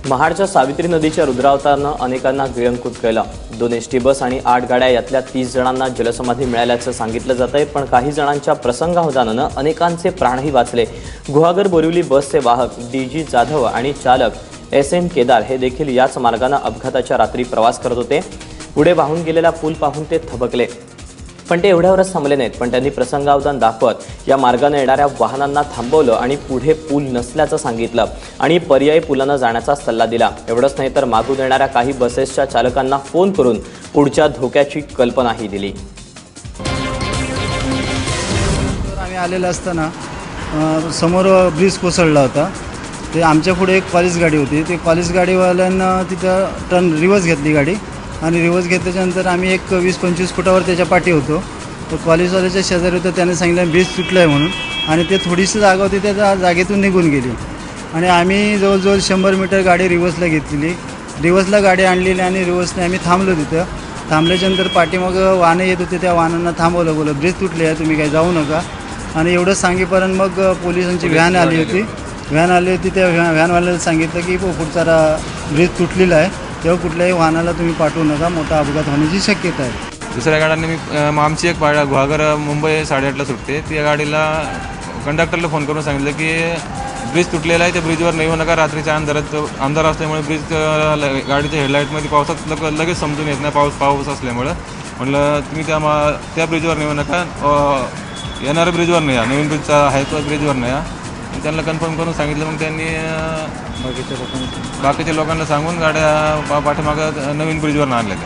महाडच्या सावित्री नदीच्या रुद्रावतारानं अनेकांना गिळंकृत केलं। 2 एसटी बस आणि 8 गाड्या यातल्या 30 जणांना जलसमाधी मिळाल्याचं सांगितलं जातंय, पण काही जणांच्या प्रसंगावधानानं अनेकांचे प्राणही वाचले। गुहागर बोरिवली बसचे वाहक डीजी जाधव आणि चालक SM केदार हे देखील याच मार्गाने अपघाताच्या रात्री प्रवास करत होते। पुढे वाहून गेलेला पूल पाहून ते थबकले, पण ते एवढ्यावरच थांबले नाहीत, पण त्यांनी प्रसंगावधान दाखवत या मार्गाने येणाऱ्या वाहनांना थांबवलं आणि पुढे पूल नसल्याचं सांगितलं आणि पर्यायी पुलाने जाण्याचा सल्ला दिला। एवढंच नाही तर मागून येणाऱ्या काही बसेसच्या चालकांना फोन करून पुढच्या धोक्याची कल्पनाही दिली। आम्ही आलेला असताना समोर ब्रिज कोसळला होता। ते आमच्या पुढे एक पॉलिस गाडी होती। ते पॉलिस गाडीवाल्यांना तिथं टर्न रिवर्स घेतली गाडी आणि रिवर्स घेतल्याच्यानंतर आम्ही एक 20-25 फुटावर त्याच्या पाठी होतो। तर कॉलेजवाल्याच्या शेजारी होतं, त्याने सांगितलं ब्रिज तुटलं आहे म्हणून, आणि ते थोडीशी जागा होती त्या जागेतून निघून गेली आणि आम्ही जवळजवळ 100 मीटर गाडी रिवर्सला घेतलेली। रिवर्सला गाडी आणलेली आणि रिवर्सने आम्ही थांबलो। तिथं थांबल्याच्यानंतर पाठीमागं वाहनं येत होते, त्या वाहनांना थांबवलं, बोललं ब्रिज तुटले आहे, तुम्ही काही जाऊ नका। आणि एवढंच सांगेपर्यंत मग पोलिसांची व्हॅन आली होती। त्या व्हॅनवाल्याला सांगितलं की पुढचा ब्रिज तुटलेला आहे, तेव्हा कुठल्याही वाहनाला तुम्ही पाठवू नका, मोठा अपघात होण्याची शक्यता आहे। दुसऱ्या गाड्यांनी आमची एक गुहागर मुंबई 8:30ला सुटते, त्या गाडीला कंडक्टरला फोन करून सांगितलं की ब्रिज तुटलेला आहे, त्या ब्रिजवर नाही येऊ नका, रात्रीच्या अंधार असल्यामुळे ब्रिज गाडीच्या हेडलाईटमध्ये पावसात लगेच समजून येत नाही, पाऊस असल्यामुळं म्हटलं तुम्ही त्या ब्रिजवर नाही येऊ नका, येणाऱ्या ब्रिजवर नाही या, नवीन ब्रिजचा आहे तो ब्रिजवर नाही या। त्यांना कन्फर्म करून सांगितलं। मग त्यांनी बाकीच्या लोकांना सांगून गाड्या पाठीमागं नवीन ब्रिजवर आणल्या।